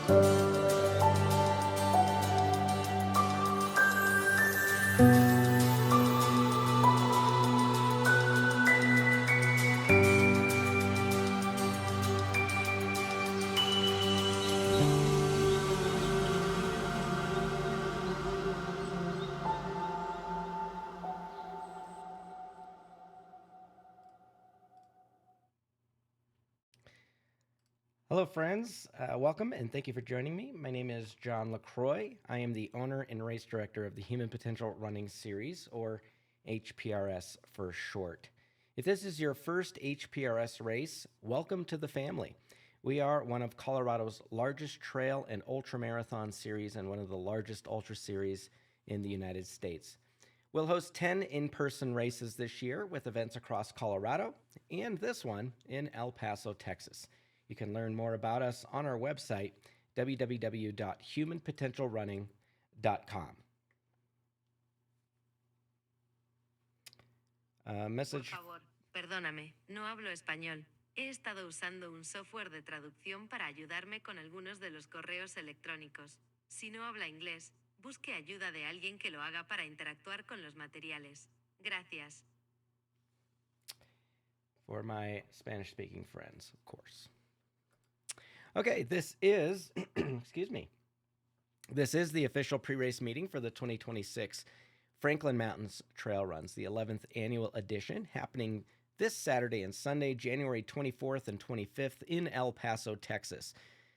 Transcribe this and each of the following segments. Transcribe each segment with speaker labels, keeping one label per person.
Speaker 1: Hello, friends. Welcome and thank you for joining me. My name is John LaCroix. I am the owner and race director of the Human Potential Running Series, or HPRS for short. If this is your first HPRS race, welcome to the family. We are one of Colorado's largest trail and ultramarathon series and one of the largest ultra series in the United States. We'll host 10 in-person races this year with events across Colorado and this one in El Paso, Texas. You can learn more about us on our website, www.humanpotentialrunning.com.
Speaker 2: Por favor, perdóname, no hablo español. He estado usando un software de traducción para ayudarme con algunos de los correos electrónicos. Si no habla inglés, busque ayuda de alguien que lo haga para interactuar con los materiales. Gracias.
Speaker 1: For my Spanish-speaking friends, of course. Okay, this is, excuse me, this is the official pre-race meeting for the 2026 Franklin Mountains Trail Runs, the 11th annual edition, happening this Saturday and Sunday, January 24th and 25th in El Paso, Texas.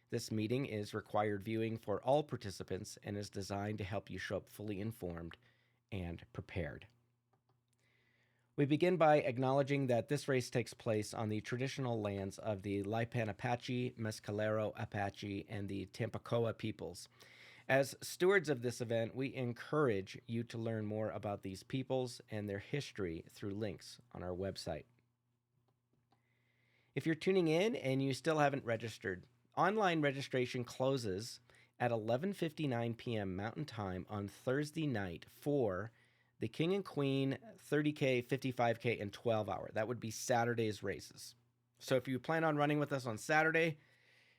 Speaker 1: This meeting is required viewing for all participants and is designed to help you show up fully informed and prepared. We begin by acknowledging that this race takes place on the traditional lands of the Lipan Apache, Mescalero Apache, and the Tampacoa peoples. As stewards of this event, we encourage you to learn more about these peoples and their history through links on our website. If you're tuning in and you still haven't registered, online registration closes at 11:59 p.m. Mountain Time on Thursday night for the King and Queen 30K, 55K, and 12-hour. That would be Saturday's races. So if you plan on running with us on Saturday,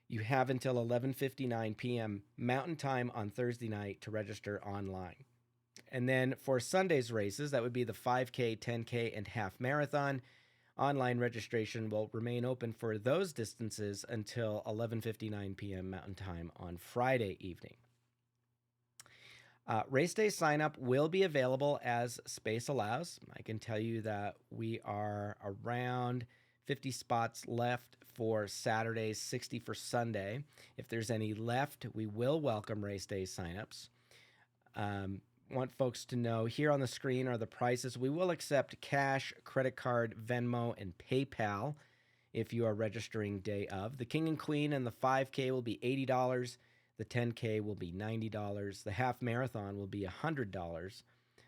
Speaker 1: you have until 11:59 p.m. Mountain Time on Thursday night to register online. And then for Sunday's races, that would be the 5K, 10K, and half marathon. Online registration will remain open for those distances until 11:59 p.m. Mountain Time on Friday evening. Race day sign-up will be available as space allows. I can tell you that we are around 50 spots left for Saturday, 60 for Sunday. If there's any left, we will welcome race day sign-ups. Want folks to know here on the screen are the prices. We will accept cash, credit card, Venmo, and PayPal if you are registering day of. The King and Queen and the 5K will be $80. The 10K will be $90. The half marathon will be $100.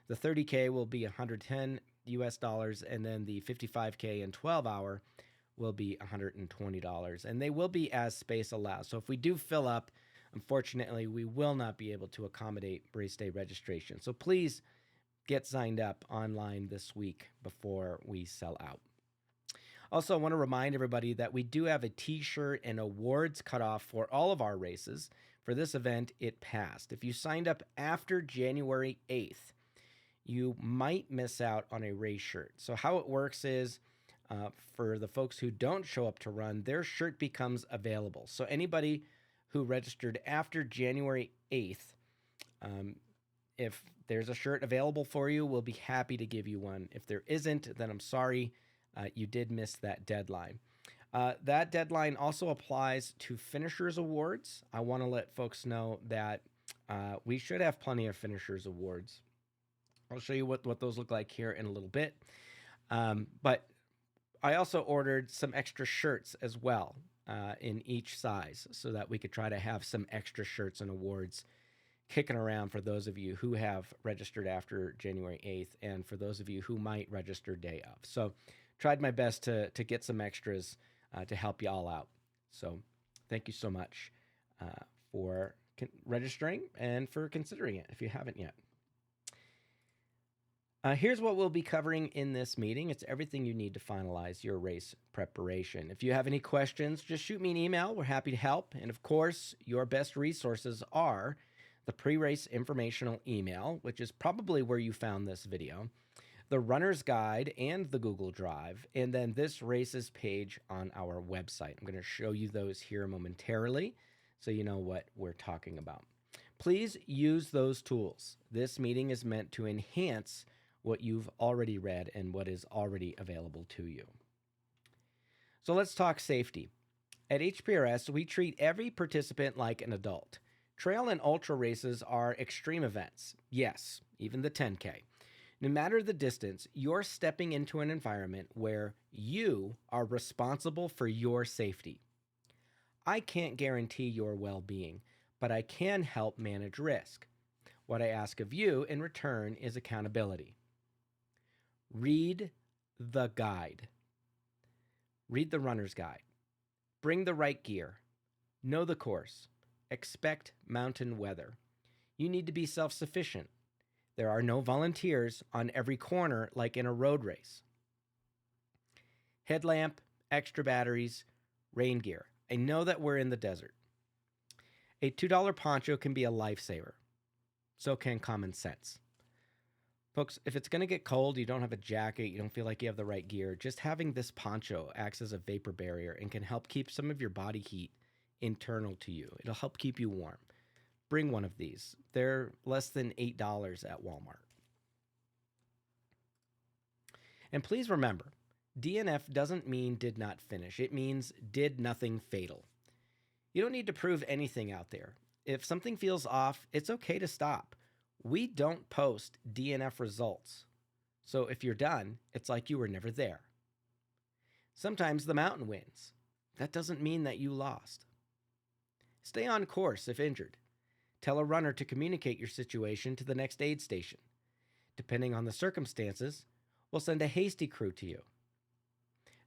Speaker 1: The 30K will be $110 US, and then the 55K and 12-hour will be $120. And they will be as space allows. So if we do fill up, unfortunately, we will not be able to accommodate race day registration. So please get signed up online this week before we sell out. Also, I want to remind everybody that we do have a t-shirt and awards cutoff for all of our races. For this event, it passed. If you signed up after January 8th, you might miss out on a race shirt. So how it works is, for the folks who don't show up to run, their shirt becomes available. So anybody who registered after January 8th, if there's a shirt available for you, we'll be happy to give you one. If there isn't, then I'm sorry, you did miss that deadline. That deadline also applies to Finishers Awards. I want to let folks know that we should have plenty of Finishers Awards. I'll show you what those look like here in a little bit. But I also ordered some extra shirts as well in each size so that we could try to have some extra shirts and awards kicking around for those of you who have registered after January 8th and for those of you who might register day of. So tried my best to get some extras to help you all out. So thank you so much for registering and for considering it if you haven't yet. Here's what we'll be covering in this meeting. It's everything you need to finalize your race preparation. If you have any questions, just shoot me an email. We're happy to help. And of course, your best resources are the pre-race informational email, which is probably where you found this video, the runner's guide and the Google Drive, and then this races page on our website. I'm going to show you those here momentarily so you know what we're talking about. Please use those tools. This meeting is meant to enhance what you've already read and what is already available to you. So let's talk safety. At HPRS, we treat every participant like an adult. Trail and ultra races are extreme events. Yes, even the 10K. No matter the distance, you're stepping into an environment where you are responsible for your safety. I can't guarantee your well-being, but I can help manage risk. What I ask of you in return is accountability. Read the guide. Read the runner's guide. Bring the right gear. Know the course. Expect mountain weather. You need to be self-sufficient. There are no volunteers on every corner like in a road race. Headlamp, extra batteries, rain gear. I know that we're in the desert. A $2 poncho can be a lifesaver. So can common sense. Folks, if it's going to get cold, you don't have a jacket, you don't feel like you have the right gear, just having this poncho acts as a vapor barrier and can help keep some of your body heat internal to you. It'll help keep you warm. Bring one of these. They're less than $8 at Walmart. And please remember, DNF doesn't mean did not finish. It means did nothing fatal. You don't need to prove anything out there. If something feels off, it's okay to stop. We don't post DNF results. So if you're done, it's like you were never there. Sometimes the mountain wins. That doesn't mean that you lost. Stay on course if injured. Tell a runner to communicate your situation to the next aid station. Depending on the circumstances, we'll send a hasty crew to you.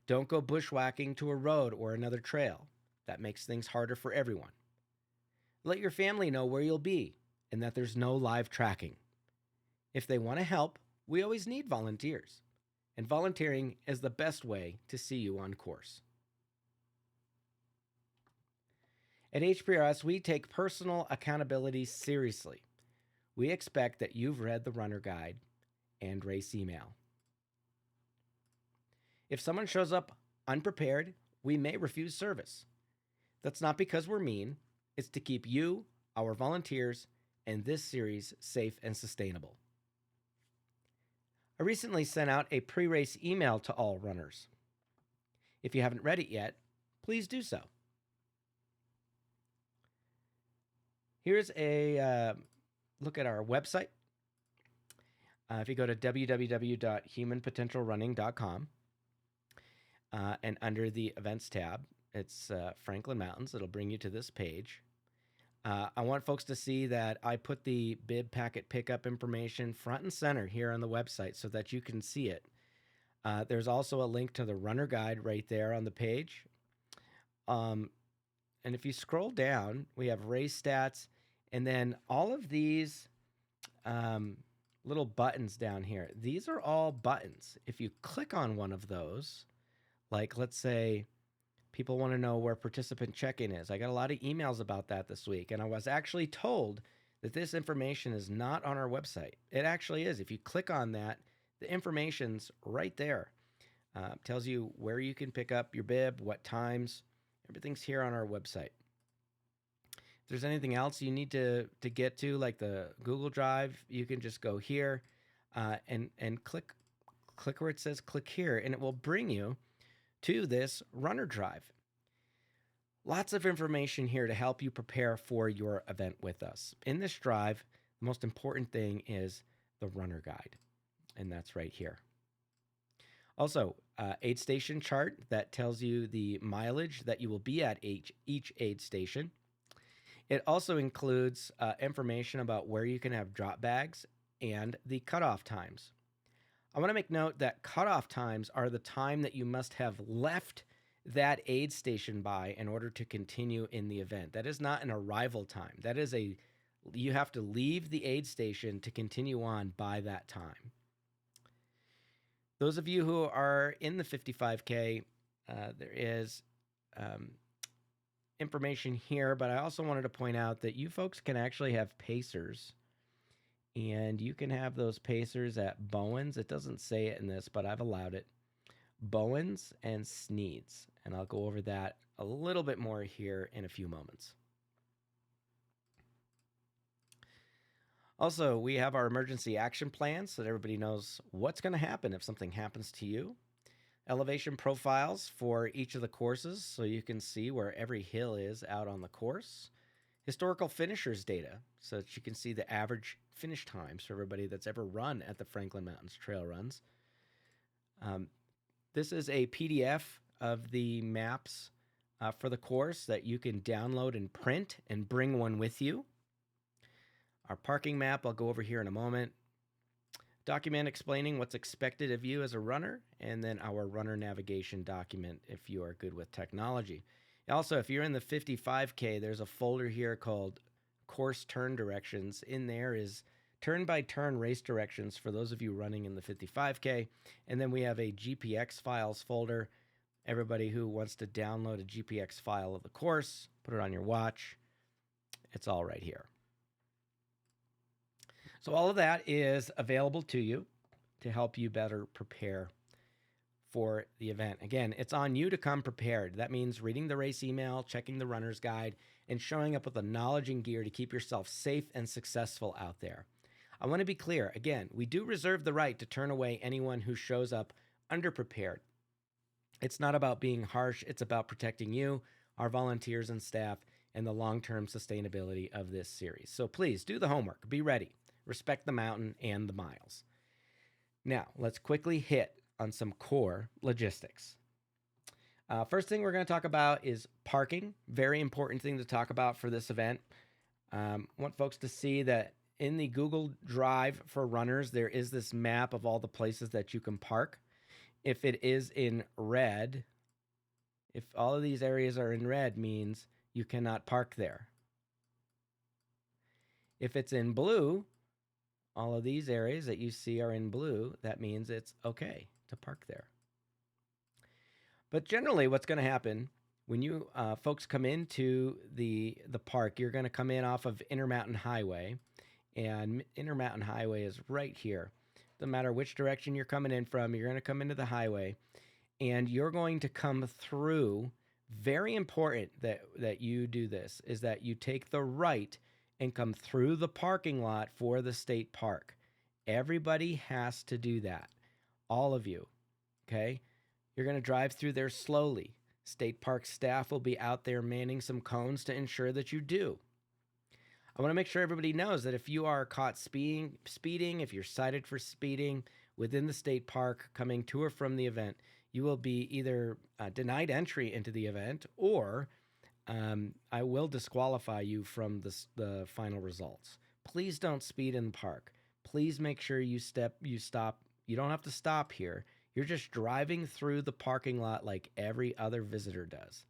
Speaker 1: Don't go bushwhacking to a road or another trail. That makes things harder for everyone. Let your family know where you'll be and that there's no live tracking. If they want to help, we always need volunteers. And volunteering is the best way to see you on course. At HPRS, we take personal accountability seriously. We expect that you've read the runner guide and race email. If someone shows up unprepared, we may refuse service. That's not because we're mean. It's to keep you, our volunteers, and this series safe and sustainable. I recently sent out a pre-race email to all runners. If you haven't read it yet, please do so. Here's a look at our website. If you go to www.humanpotentialrunning.com and under the events tab, it's Franklin Mountains. It'll bring you to this page. I want folks to see that I put the bib packet pickup information front and center here on the website so that you can see it. There's also a link to the runner guide right there on the page. And if you scroll down, we have race stats, and then all of these little buttons down here. These are all buttons. If you click on one of those, like let's say people want to know where participant check-in is. I got a lot of emails about that this week, and I was actually told that this information is not on our website. It actually is. If you click on that, the information's right there. Tells you where you can pick up your bib, what times. Everything's here on our website. If there's anything else you need to get to, like the Google Drive, you can just go here and click where it says click here, and it will bring you to this runner drive. Lots of information here to help you prepare for your event with us. In this drive, the most important thing is the runner guide, and that's right here. Also, aid station chart that tells you the mileage that you will be at each aid station. It also includes information about where you can have drop bags and the cutoff times. I want to make note that cutoff times are the time that you must have left that aid station by in order to continue in the event. That is not an arrival time. That is you have to leave the aid station to continue on by that time. Those of you who are in the 55K, there is information here, but I also wanted to point out that you folks can actually have pacers, and you can have those pacers at Bowens. It doesn't say it in this, but I've allowed it. Bowens and Sneeds, and I'll go over that a little bit more here in a few moments. Also, we have our emergency action plan so that everybody knows what's going to happen if something happens to you. Elevation profiles for each of the courses so you can see where every hill is out on the course. Historical finishers data so that you can see the average finish times for everybody that's ever run at the Franklin Mountains Trail Runs. This is a PDF of the maps for the course that you can download and print and bring one with you. Our parking map, I'll go over here in a moment. Document explaining what's expected of you as a runner, and then our runner navigation document if you are good with technology. Also, if you're in the 55K, there's a folder here called Course Turn Directions. In there is turn-by-turn race directions for those of you running in the 55K. And then we have a GPX files folder. Everybody who wants to download a GPX file of the course, put it on your watch. It's all right here. So all of that is available to you to help you better prepare for the event. Again, it's on you to come prepared. That means reading the race email, checking the runner's guide, and showing up with the knowledge and gear to keep yourself safe and successful out there. I want to be clear. Again, we do reserve the right to turn away anyone who shows up underprepared. It's not about being harsh. It's about protecting you, our volunteers and staff, and the long-term sustainability of this series. So please do the homework. Be ready. Respect the mountain and the miles. Now, let's quickly hit on some core logistics. First thing we're going to talk about is parking. Very important thing to talk about for this event. Want folks to see that in the Google Drive for runners, there is this map of all the places that you can park. If it is in red, if all of these areas are in red, means you cannot park there. If it's in blue, all of these areas that you see are in blue, that means it's okay to park there. But generally what's going to happen when you folks come into the park, you're going to come in off of Intermountain Highway, and Intermountain Highway is right here. No matter which direction you're coming in from, you're going to come into the highway, and you're going to come through. Very important that you do this, is that you take the right and come through the parking lot for the state park. Everybody has to do that. All of you, okay? You're going to drive through there slowly. State park staff will be out there manning some cones to ensure that you do. I want to make sure everybody knows that if you are caught speeding, if you're cited for speeding within the state park coming to or from the event, you will be either denied entry into the event, or I will disqualify you from the final results. Please don't speed in the park. Please make sure you stop. You don't have to stop here. You're just driving through the parking lot like every other visitor does.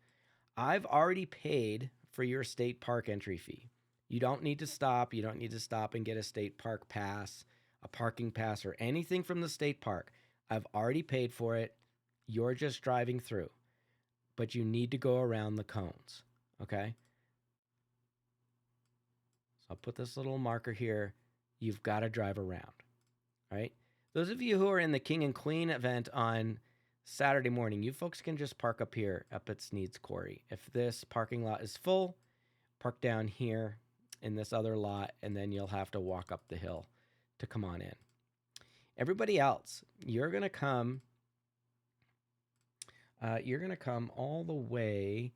Speaker 1: I've already paid for your state park entry fee. You don't need to stop. You don't need to stop and get a state park pass, a parking pass, or anything from the state park. I've already paid for it. You're just driving through. But you need to go around the cones, okay? So I'll put this little marker here. You've got to drive around, right? Those of you who are in the King and Queen event on Saturday morning, you folks can just park up here, up at Sneed's Quarry. If this parking lot is full, park down here in this other lot, and then you'll have to walk up the hill to come on in. Everybody else, you're going to come all the way.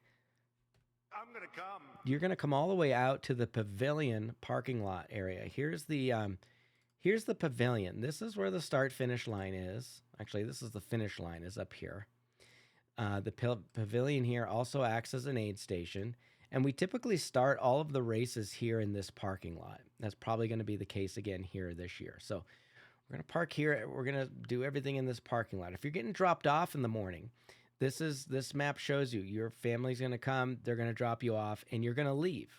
Speaker 1: You're going to come all the way out to the pavilion parking lot area. Here's the pavilion. This is where the start-finish line is. Actually, this is the finish line is up here. The pavilion here also acts as an aid station, and we typically start all of the races here in this parking lot. That's probably going to be the case again here this year. So we're going to park here. We're going to do everything in this parking lot. If you're getting dropped off in the morning, this map shows you your family's going to come, they're going to drop you off, and you're going to leave.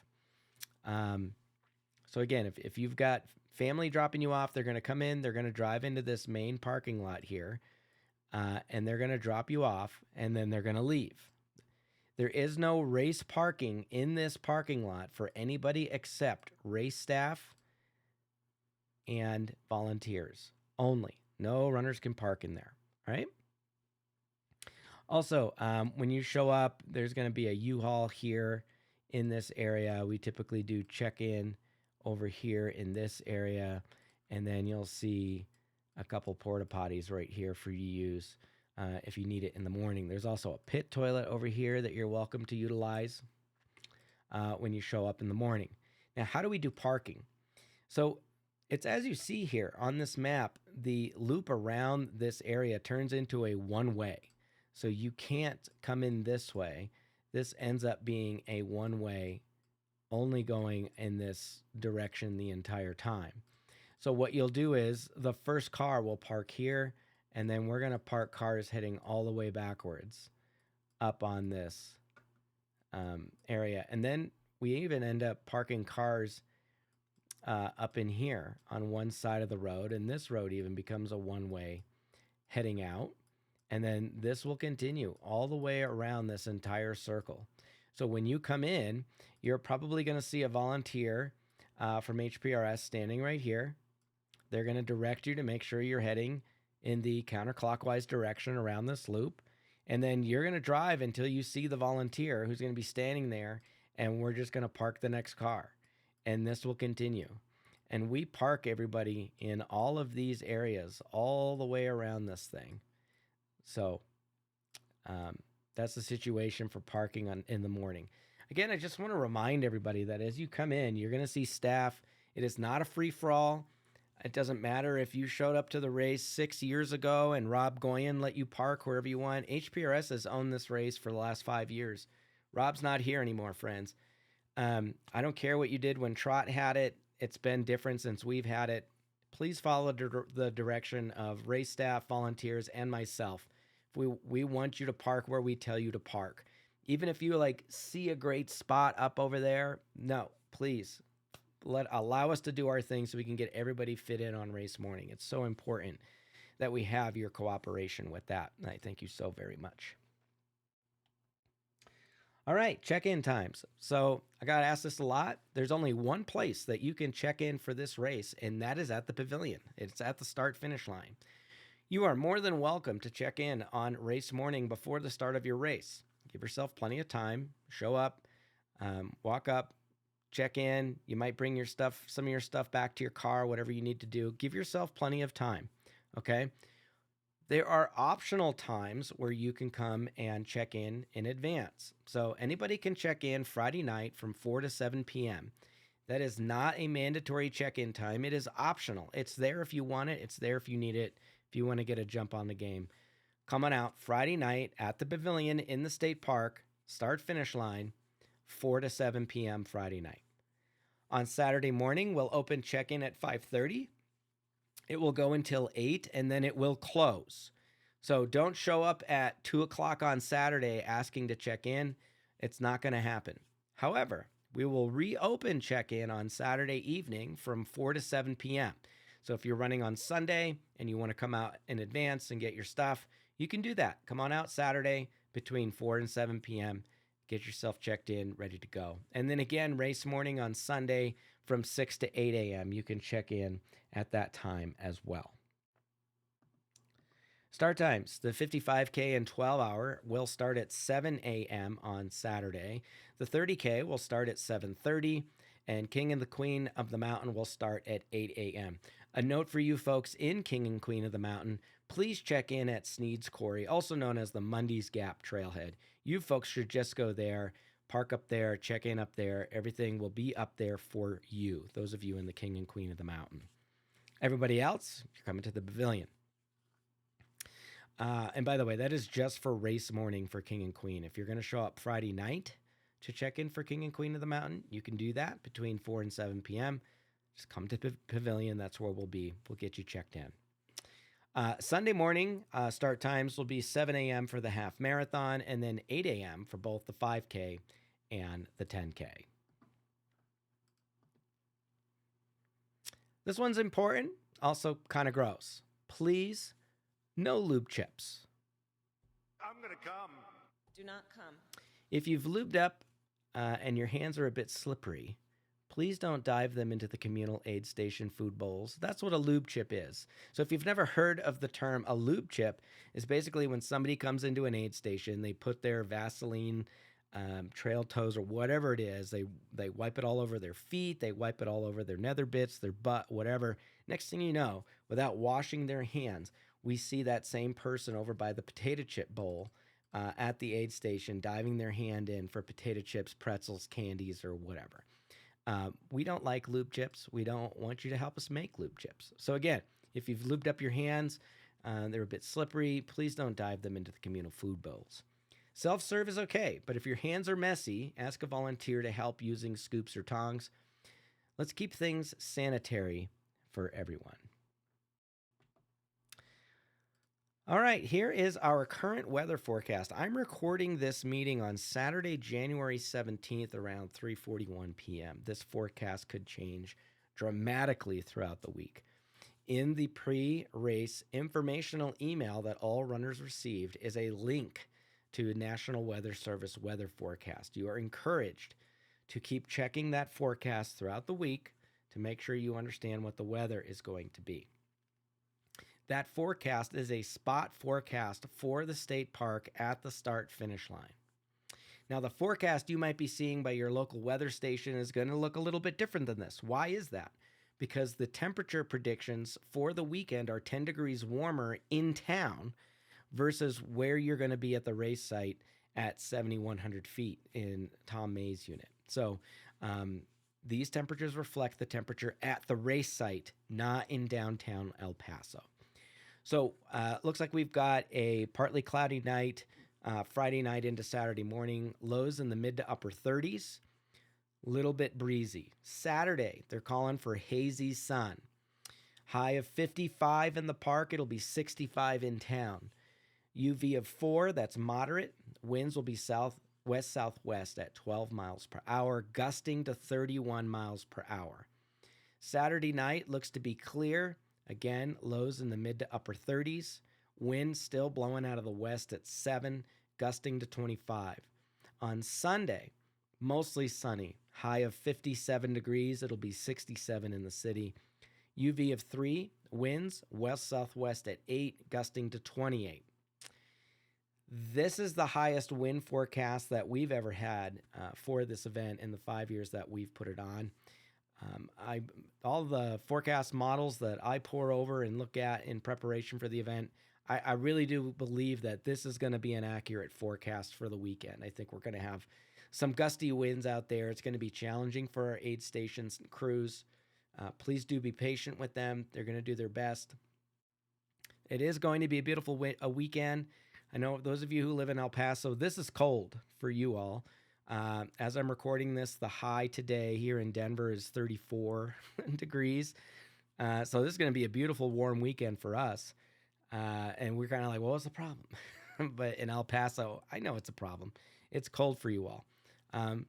Speaker 1: So again, if you've got family dropping you off, they're going to come in, they're going to drive into this main parking lot here. and they're going to drop you off, and then they're going to leave. There is no race parking in this parking lot for anybody except race staff and volunteers only. No runners can park in there, right? Also, when you show up, there's going to be a U-Haul here in this area. We typically do check-in over here in this area, and then you'll see a couple porta potties right here for you to use if you need it in the morning. There's also a pit toilet over here that you're welcome to utilize when you show up in the morning. Now, how do we do parking? So it's as you see here on this map, the loop around this area turns into a one-way. So you can't come in this way. This ends up being a one-way, only going in this direction the entire time. So what you'll do is the first car will park here, and then we're going to park cars heading all the way backwards up on this area. And then we even end up parking cars up in here on one side of the road, and this road even becomes a one-way heading out. And then this will continue all the way around this entire circle. So when you come in, you're probably going to see a volunteer from HPRS standing right here. They're going to direct you to make sure you're heading in the counterclockwise direction around this loop. And then you're going to drive until you see the volunteer who's going to be standing there, and we're just going to park the next car. And this will continue. And we park everybody in all of these areas all the way around this thing. So that's the situation for parking in the morning. Again, I just want to remind everybody that as you come in, you're going to see staff. It is not a free-for-all. It doesn't matter if you showed up to the race 6 years ago and Rob Goyen let you park wherever you want. HPRS has owned this race for the last 5 years. Rob's not here anymore, friends. I don't care what you did when Trot had it. It's been different since we've had it. Please follow the direction of race staff, volunteers, and myself. We want you to park where we tell you to park. Even if you see a great spot up over there, no, please allow us to do our thing so we can get everybody fit in on race morning. It's so important that we have your cooperation with that. And I thank you so very much. All right, check-in times. So I got asked this a lot. There's only one place that you can check in for this race, and that is at the pavilion. It's at the start-finish line. You are more than welcome to check in on race morning before the start of your race. Give yourself plenty of time. Show up, walk up, check in. You might bring your stuff, some of your stuff back to your car, whatever you need to do. Give yourself plenty of time, okay? There are optional times where you can come and check in advance. So anybody can check in Friday night from 4 to 7 p.m. That is not a mandatory check-in time. It is optional. It's there if you want it. It's there if you need it. If you want to get a jump on the game, come on out Friday night at the pavilion in the state park, start-finish line, 4 to 7 p.m. Friday night. On Saturday morning, we'll open check-in at 5:30. It will go until 8, and then it will close. So don't show up at 2 o'clock on Saturday asking to check in. It's not going to happen. However, we will reopen check-in on Saturday evening from 4 to 7 p.m. So if you're running on Sunday and you want to come out in advance and get your stuff, you can do that. Come on out Saturday between 4 and 7 p.m. Get yourself checked in, ready to go. And then again, race morning on Sunday from 6 to 8 a.m. You can check in at that time as well. Start times. The 55K and 12-hour will start at 7 a.m. on Saturday. The 30K will start at 7:30, and King and the Queen of the Mountain will start at 8 a.m. A note for you folks in King and Queen of the Mountain, please check in at Sneed's Quarry, also known as the Mundy's Gap Trailhead. You folks should just go there, park up there, check in up there. Everything will be up there for you, those of you in the King and Queen of the Mountain. Everybody else, you're coming to the pavilion. And by the way, that is just for race morning for King and Queen. If you're going to show up Friday night to check in for King and Queen of the Mountain, you can do that between 4 and 7 p.m. Just come to the pavilion. That's where we'll be. We'll get you checked in. Sunday morning start times will be 7 a.m. for the half marathon and then 8 a.m. for both the 5K and the 10K. This one's important, also kind of gross. Please No lube chips.
Speaker 3: I'm gonna come.
Speaker 4: Do not come.
Speaker 1: If you've lubed up and your hands are a bit slippery, please don't dive them into the communal aid station food bowls. That's what a lube chip is. So if you've never heard of the term, a lube chip is basically when somebody comes into an aid station, they put their Vaseline trail toes or whatever it is, they wipe it all over their feet, they wipe it all over their nether bits, their butt, whatever. Next thing you know, without washing their hands, we see that same person over by the potato chip bowl at the aid station diving their hand in for potato chips, pretzels, candies, or whatever. We don't like lube chips. We don't want you to help us make lube chips. So again, if you've lubed up your hands, they're a bit slippery, please don't dive them into the communal food bowls. Self-serve is okay, but if your hands are messy, ask a volunteer to help using scoops or tongs. Let's keep things sanitary for everyone. All right, here is our current weather forecast. I'm recording this meeting on Saturday, January 17th around 3:41 p.m. This forecast could change dramatically throughout the week. In the pre-race informational email that all runners received is a link to National Weather Service weather forecast. You are encouraged to keep checking that forecast throughout the week to make sure you understand what the weather is going to be. That forecast is a spot forecast for the state park at the start-finish line. Now, the forecast you might be seeing by your local weather station is going to look a little bit different than this. Why is that? Because the temperature predictions for the weekend are 10 degrees warmer in town versus where you're going to be at the race site at 7,100 feet in Tom May's unit. So these temperatures reflect the temperature at the race site, not in downtown El Paso. So looks like we've got a partly cloudy night, Friday night into Saturday morning, lows in the mid to upper 30s, little bit breezy. Saturday, they're calling for hazy sun. High of 55 in the park, it'll be 65 in town. UV of 4, that's moderate. Winds will be southwest-southwest at 12 miles per hour, gusting to 31 miles per hour. Saturday night looks to be clear. Again, lows in the mid to upper 30s. Wind still blowing out of the west at 7, gusting to 25. On Sunday, mostly sunny. High of 57 degrees. It'll be 67 in the city. UV of 3. Winds west-southwest at 8, gusting to 28. This is the highest wind forecast that we've ever had for this event in the 5 years that we've put it on. All the forecast models that I pour over and look at in preparation for the event, I really do believe that this is going to be an accurate forecast for the weekend. I think we're going to have some gusty winds out there. It's going to be challenging for our aid stations and crews. Please do be patient with them. They're going to do their best. It is going to be a beautiful weekend. I know those of you who live in El Paso, this is cold for you all. As I'm recording this, the high today here in Denver is 34 degrees. So this is going to be a beautiful, warm weekend for us. And we're kind of like, well, what's the problem? But in El Paso, I know it's a problem. It's cold for you all.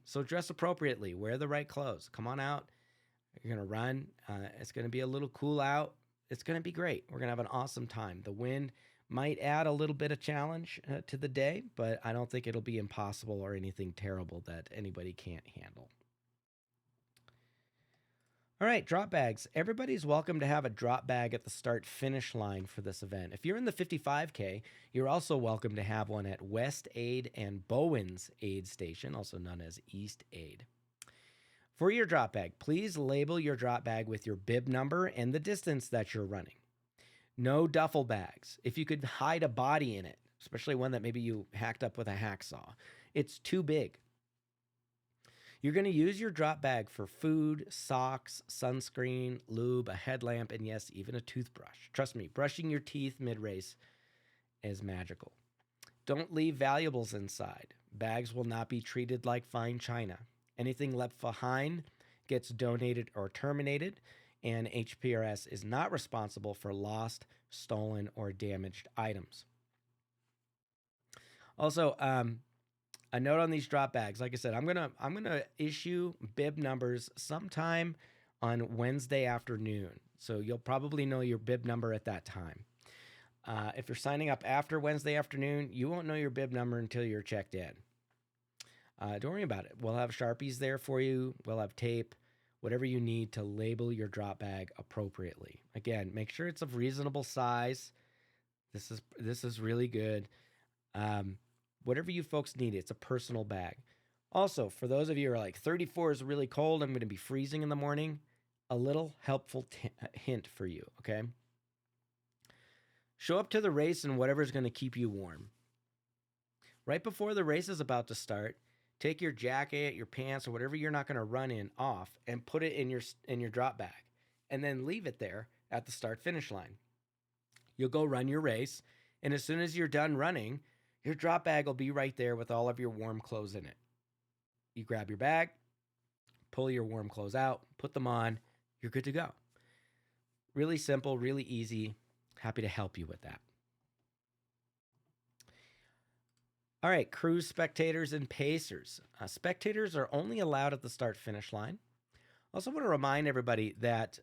Speaker 1: So dress appropriately. Wear the right clothes. Come on out. You're going to run. It's going to be a little cool out. It's going to be great. We're going to have an awesome time. The wind might add a little bit of challenge to the day, but I don't think it'll be impossible or anything terrible that anybody can't handle. All right, drop bags. Everybody's welcome to have a drop bag at the start-finish line for this event. If you're in the 55K, you're also welcome to have one at West Aid and Bowen's Aid Station, also known as East Aid. For your drop bag, please label your drop bag with your bib number and the distance that you're running. No duffel bags. If you could hide a body in it, especially one that maybe you hacked up with a hacksaw, it's too big. You're going to use your drop bag for food, socks, sunscreen, lube, a headlamp, and yes, even a toothbrush. Trust me, brushing your teeth mid-race is magical. Don't leave valuables inside. Bags will not be treated like fine china. Anything left behind gets donated or terminated, and HPRS is not responsible for lost, stolen, or damaged items. Also, a note on these drop bags. Like I said, I'm gonna issue bib numbers sometime on Wednesday afternoon, so you'll probably know your bib number at that time. If you're signing up after Wednesday afternoon, you won't know your bib number until you're checked in. Don't worry about it. We'll have Sharpies there for you. We'll have tape, whatever you need to label your drop bag appropriately. Again, make sure it's of reasonable size. This is really good. Whatever you folks need, it's a personal bag. Also, for those of you who are like 34 is really cold, I'm going to be freezing in the morning, a little helpful hint for you, okay? Show up to the race in whatever's going to keep you warm. Right before the race is about to start, take your jacket, your pants, or whatever you're not going to run in off and put it in your drop bag, and then leave it there at the start-finish line. You'll go run your race, and as soon as you're done running, your drop bag will be right there with all of your warm clothes in it. You grab your bag, pull your warm clothes out, put them on, you're good to go. Really simple, really easy. Happy to help you with that. All right, crews, spectators, and pacers. Spectators are only allowed at the start-finish line. Also want to remind everybody that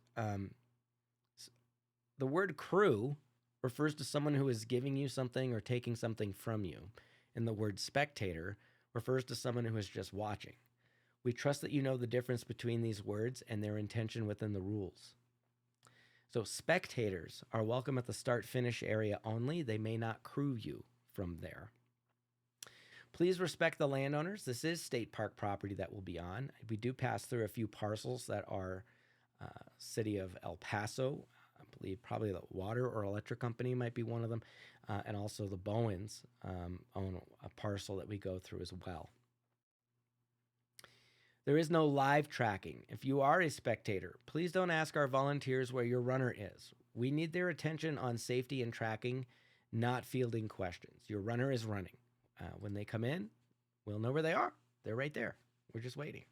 Speaker 1: the word crew refers to someone who is giving you something or taking something from you, and the word spectator refers to someone who is just watching. We trust that you know the difference between these words and their intention within the rules. So spectators are welcome at the start-finish area only. They may not crew you from there. Please respect the landowners. This is state park property that we'll be on. We do pass through a few parcels that are city of El Paso. I believe probably the water or electric company might be one of them. And also the Bowens own a parcel that we go through as well. There is no live tracking. If you are a spectator, please don't ask our volunteers where your runner is. We need their attention on safety and tracking, not fielding questions. Your runner is running. When they come in, we'll know where they are. They're right there. We're just waiting.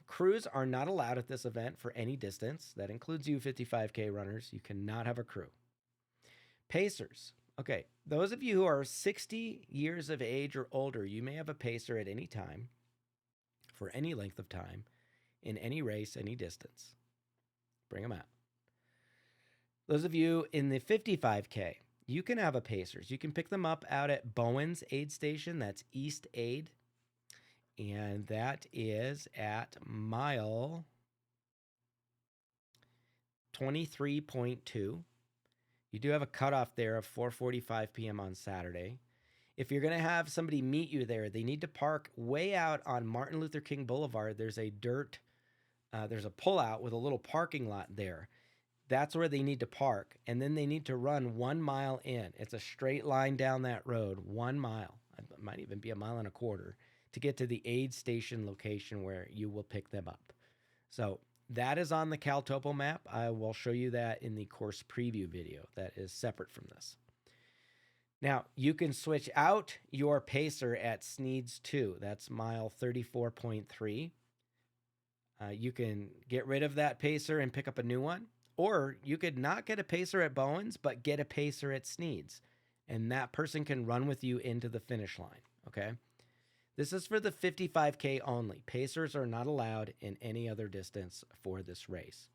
Speaker 1: Crews are not allowed at this event for any distance. That includes you 55K runners. You cannot have a crew. Pacers. Okay, those of you who are 60 years of age or older, you may have a pacer at any time, for any length of time, in any race, any distance. Bring them out. Those of you in the 55K, you can have a pacers. You can pick them up out at Bowen's Aid Station. That's East Aid. And that is at mile 23.2. You do have a cutoff there of 4:45 p.m. on Saturday. If you're going to have somebody meet you there, they need to park way out on Martin Luther King Boulevard. There's a there's a pullout with a little parking lot there. That's where they need to park. And then they need to run 1 mile in. It's a straight line down that road, 1 mile. It might even be 1.25 miles to get to the aid station location where you will pick them up. So that is on the CalTopo map. I will show you that in the course preview video that is separate from this. Now, you can switch out your pacer at Sneed's 2. That's mile 34.3. You can get rid of that pacer and pick up a new one. Or you could not get a pacer at Bowen's, but get a pacer at Sneed's. And that person can run with you into the finish line, okay? This is for the 55K only. Pacers are not allowed in any other distance for this race.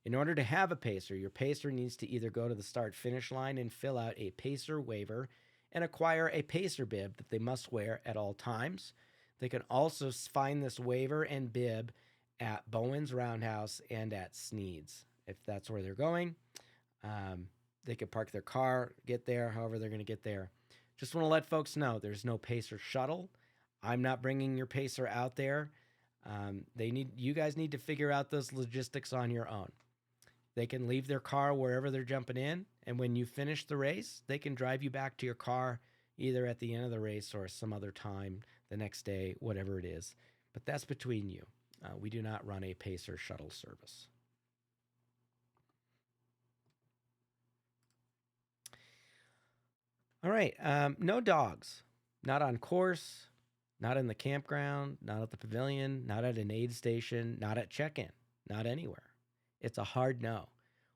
Speaker 1: In order to have a pacer, your pacer needs to either go to the start-finish line and fill out a pacer waiver and acquire a pacer bib that they must wear at all times. They can also find this waiver and bib at Bowen's Roundhouse and at Sneed's. If that's where they're going, they could park their car, get there, however they're going to get there. Just want to let folks know there's no pacer shuttle. I'm not bringing your pacer out there. You guys need to figure out those logistics on your own. They can leave their car wherever they're jumping in, and when you finish the race, they can drive you back to your car either at the end of the race or some other time the next day, whatever it is. But that's between you. We do not run a pacer shuttle service. All right, no dogs. Not on course, not in the campground, not at the pavilion, not at an aid station, not at check-in, not anywhere. It's a hard no.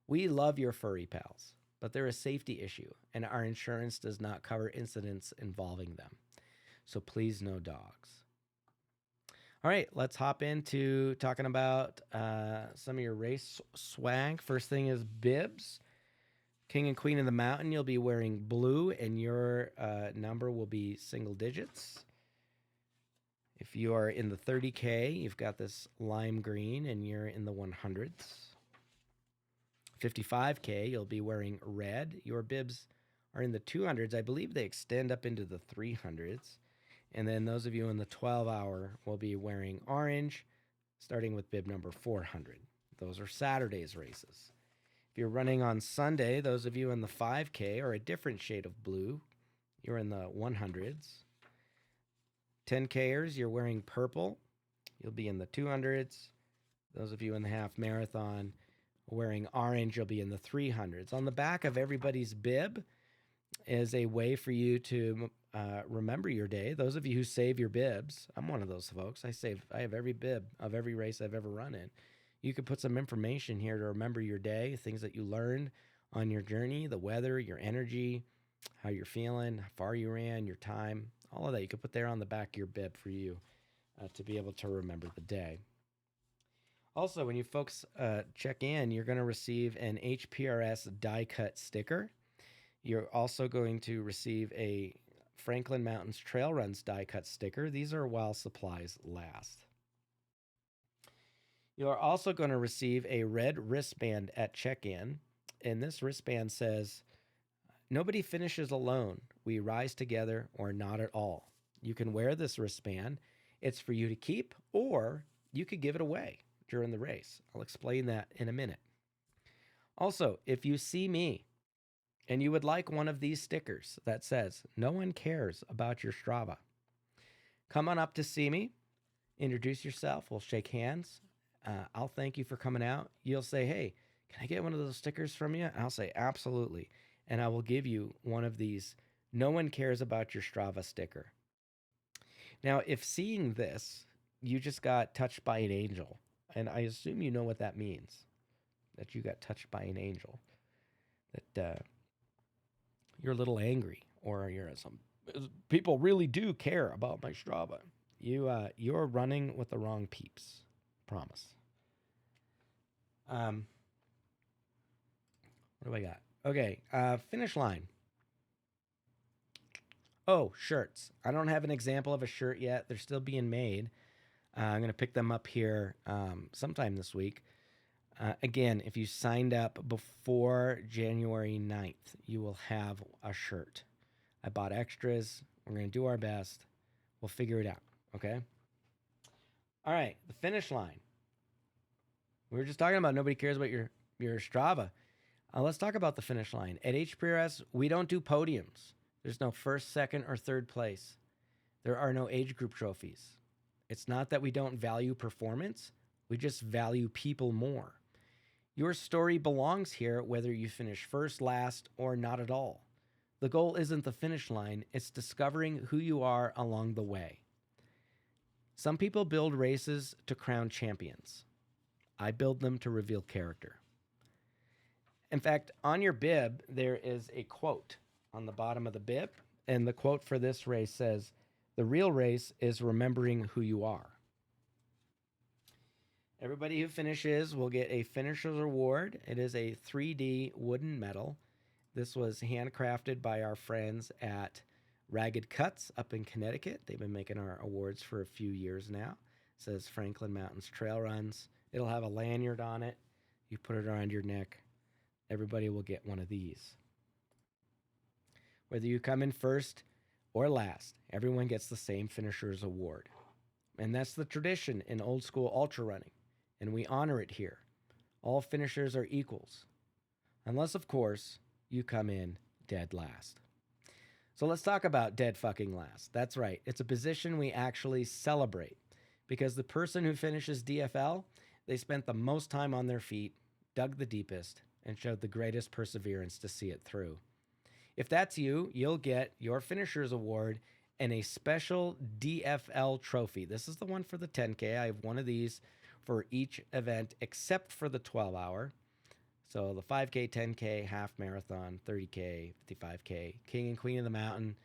Speaker 1: We love your furry pals, but they're a safety issue, and our insurance does not cover incidents involving them. So please, no dogs. All right, let's hop into talking about some of your race swag. First thing is bibs. King and Queen of the Mountain, you'll be wearing blue, and your number will be single digits. If you are in the 30K, you've got this lime green, and you're in the 100s. 55K, you'll be wearing red. Your bibs are in the 200s. I believe they extend up into the 300s. And then those of you in the 12-hour will be wearing orange, starting with bib number 400. Those are Saturday's races. If you're running on Sunday, those of you in the 5K are a different shade of blue. You're in the 100s. 10Kers, you're wearing purple. You'll be in the 200s. Those of you in the half marathon wearing orange, you'll be in the 300s. On the back of everybody's bib is a way for you to remember your day. Those of you who save your bibs, I'm one of those folks. I have every bib of every race I've ever run in. You could put some information here to remember your day, things that you learned on your journey, the weather, your energy, how you're feeling, how far you ran, your time, all of that. You could put there on the back of your bib for you to be able to remember the day. Also, when you folks check in, you're going to receive an HPRS die cut sticker. You're also going to receive a Franklin Mountains Trail Runs die cut sticker. These are while supplies last. You're also going to receive a red wristband at check-in, and this wristband says, "Nobody finishes alone. We rise together or not at all." You can wear this wristband. It's for you to keep, or you could give it away during the race. I'll explain that in a minute. Also, if you see me and you would like one of these stickers that says, "No one cares about your Strava," come on up to see me, introduce yourself, we'll shake hands. I'll thank you for coming out. You'll say, "Hey, can I get one of those stickers from you?" And I'll say, "Absolutely." And I will give you one of these "No one cares about your Strava" sticker. Now, if seeing this, you just got touched by an angel, and I assume you know what that means, that you got touched by an angel, that you're a little angry, or people really do care about my Strava. You're running with the wrong peeps. Promise. What do I got? Okay, finish line. Oh, shirts. I don't have an example of a shirt yet. They're still being made. I'm going to pick them up here sometime this week. Again, if you signed up before January 9th, you will have a shirt. I bought extras. We're going to do our best. We'll figure it out, okay? All right, the finish line. We were just talking about nobody cares about your Strava. Let's talk about the finish line. At HPRS, we don't do podiums. There's no first, second, or third place. There are no age group trophies. It's not that we don't value performance. We just value people more. Your story belongs here whether you finish first, last, or not at all. The goal isn't the finish line. It's discovering who you are along the way. Some people build races to crown champions. I build them to reveal character. In fact, on your bib, there is a quote on the bottom of the bib, and the quote for this race says, "The real race is remembering who you are." Everybody who finishes will get a finisher's award. It is a 3D wooden medal. This was handcrafted by our friends at Ragged Cuts up in Connecticut. They've been making our awards for a few years now. It says Franklin Mountains Trail Runs. It'll have a lanyard on it. You put it around your neck. Everybody will get one of these. Whether you come in first or last, everyone gets the same finisher's award. And that's the tradition in old school ultra running, and we honor it here. All finishers are equals, unless, of course, you come in dead last. So let's talk about dead fucking last. That's right. It's a position we actually celebrate, because the person who finishes DFL, they spent the most time on their feet, dug the deepest, and showed the greatest perseverance to see it through. If that's you, you'll get your finisher's award and a special DFL trophy. This is the one for the 10K. I have one of these for each event except for the 12-hour. So the 5K, 10K, half marathon, 30K, 55K, King and Queen of the Mountain.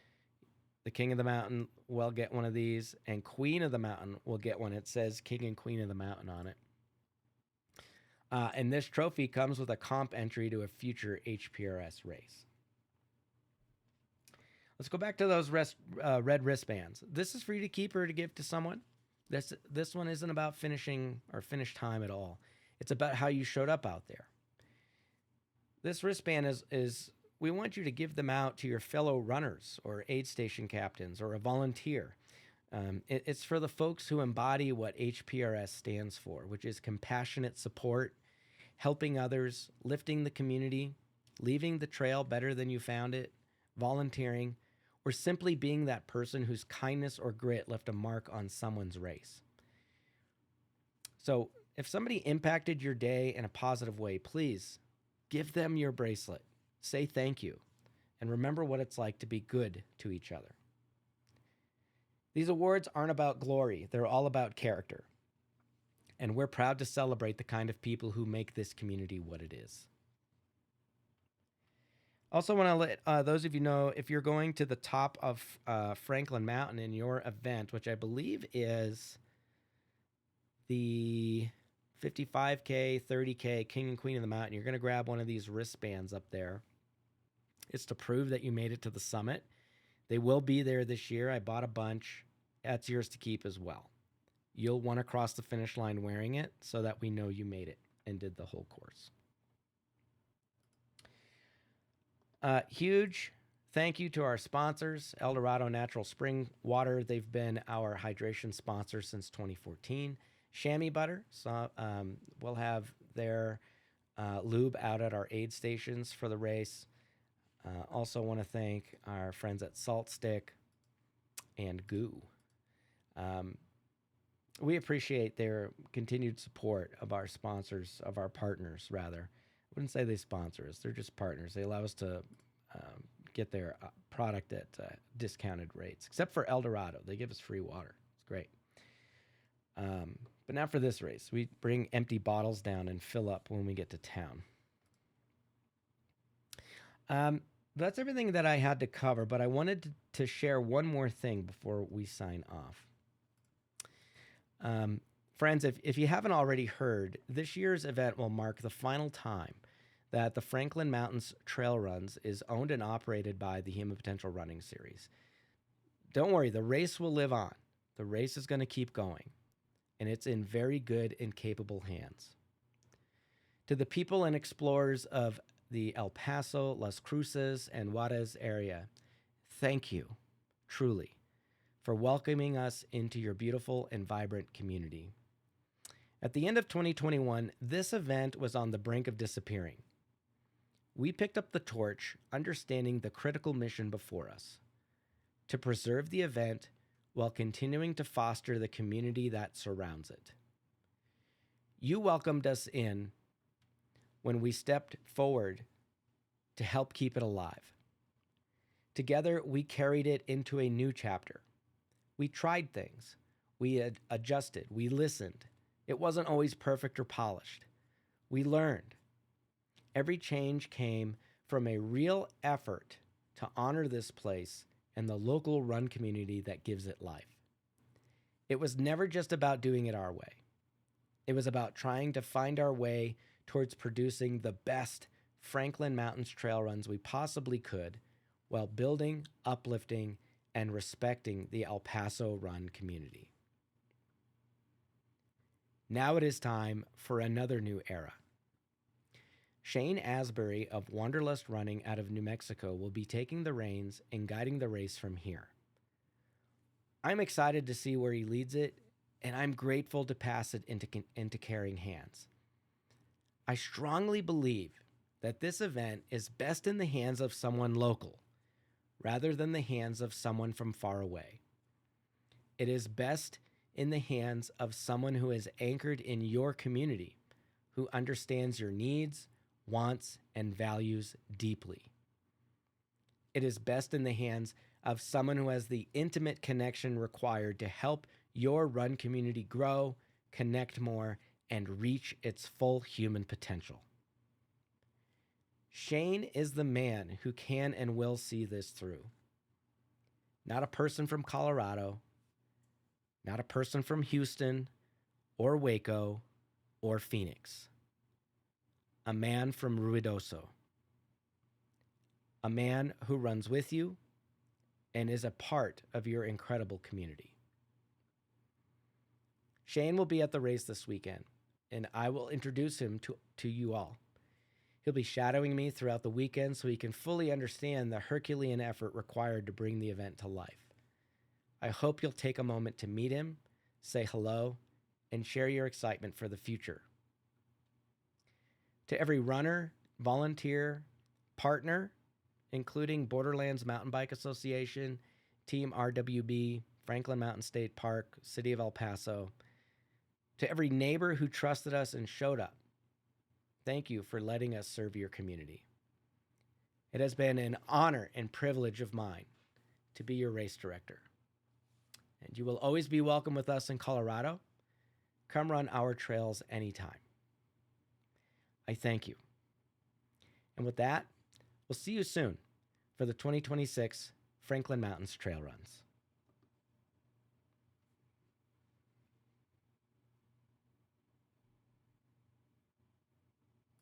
Speaker 1: The King of the Mountain will get one of these, and Queen of the Mountain will get one. It says King and Queen of the Mountain on it. And this trophy comes with a comp entry to a future HPRS race. Let's go back to those red wristbands. This is for you to keep or to give to someone. This one isn't about finishing or finish time at all. It's about how you showed up out there. This wristband is we want you to give them out to your fellow runners or aid station captains or a volunteer. It's for the folks who embody what HPRS stands for, which is compassionate support, helping others, lifting the community, leaving the trail better than you found it, volunteering, or simply being that person whose kindness or grit left a mark on someone's race. So if somebody impacted your day in a positive way, please give them your bracelet. Say thank you. And remember what it's like to be good to each other. These awards aren't about glory. They're all about character. And we're proud to celebrate the kind of people who make this community what it is. Also want to let those of you know, if you're going to the top of Franklin Mountain in your event, which I believe is the 55K, 30K, King and Queen of the Mountain, you're going to grab one of these wristbands up there. It's to prove that you made it to the summit. They will be there this year. I bought a bunch. That's yours to keep as well. You'll want to cross the finish line wearing it so that we know you made it and did the whole course. Huge thank you to our sponsors, El Dorado Natural Spring Water. They've been our hydration sponsor since 2014. Chamois Butter, so we'll have their lube out at our aid stations for the race. Also want to thank our friends at Salt Stick and Goo. We appreciate their continued support of our sponsors, of our partners, rather. I wouldn't say they sponsor us. They're just partners. They allow us to get their product at discounted rates, except for El Dorado. They give us free water. It's great. But now for this race. We bring empty bottles down and fill up when we get to town. That's everything that I had to cover, but I wanted to share one more thing before we sign off. Friends, if you haven't already heard, this year's event will mark the final time that the Franklin Mountains Trail Runs is owned and operated by the Human Potential Running Series. Don't worry, the race will live on. The race is going to keep going, and it's in very good and capable hands. To the people and explorers of the El Paso, Las Cruces, and Juarez area, thank you, truly, for welcoming us into your beautiful and vibrant community. At the end of 2021, this event was on the brink of disappearing. We picked up the torch, understanding the critical mission before us, to preserve the event while continuing to foster the community that surrounds it. You welcomed us in when we stepped forward to help keep it alive. Together, we carried it into a new chapter. We tried things. We had adjusted. We listened. It wasn't always perfect or polished. We learned. Every change came from a real effort to honor this place and the local run community that gives it life. It was never just about doing it our way. It was about trying to find our way towards producing the best Franklin Mountains trail runs we possibly could while building, uplifting, and respecting the El Paso run community. Now it is time for another new era. Shane Asbury of Wanderlust Running out of New Mexico will be taking the reins and guiding the race from here. I'm excited to see where he leads it, and I'm grateful to pass it into caring hands. I strongly believe that this event is best in the hands of someone local, rather than the hands of someone from far away. It is best in the hands of someone who is anchored in your community, who understands your needs, wants, and values deeply. It is best in the hands of someone who has the intimate connection required to help your run community grow, connect more, and reach its full human potential. Shane is the man who can and will see this through. Not a person from Colorado, not a person from Houston or Waco or Phoenix. a man from Ruidoso, a man who runs with you and is a part of your incredible community. Shane will be at the race this weekend, and I will introduce him to you all. He'll be shadowing me throughout the weekend so he can fully understand the Herculean effort required to bring the event to life. I hope you'll take a moment to meet him, say hello, and share your excitement for the future. To every runner, volunteer, partner, including Borderlands Mountain Bike Association, Team RWB, Franklin Mountain State Park, City of El Paso, to every neighbor who trusted us and showed up, thank you for letting us serve your community. It has been an honor and privilege of mine to be your race director. And you will always be welcome with us in Colorado. Come run our trails anytime. I thank you. And with that, we'll see you soon for the 2026 Franklin Mountains Trail Runs.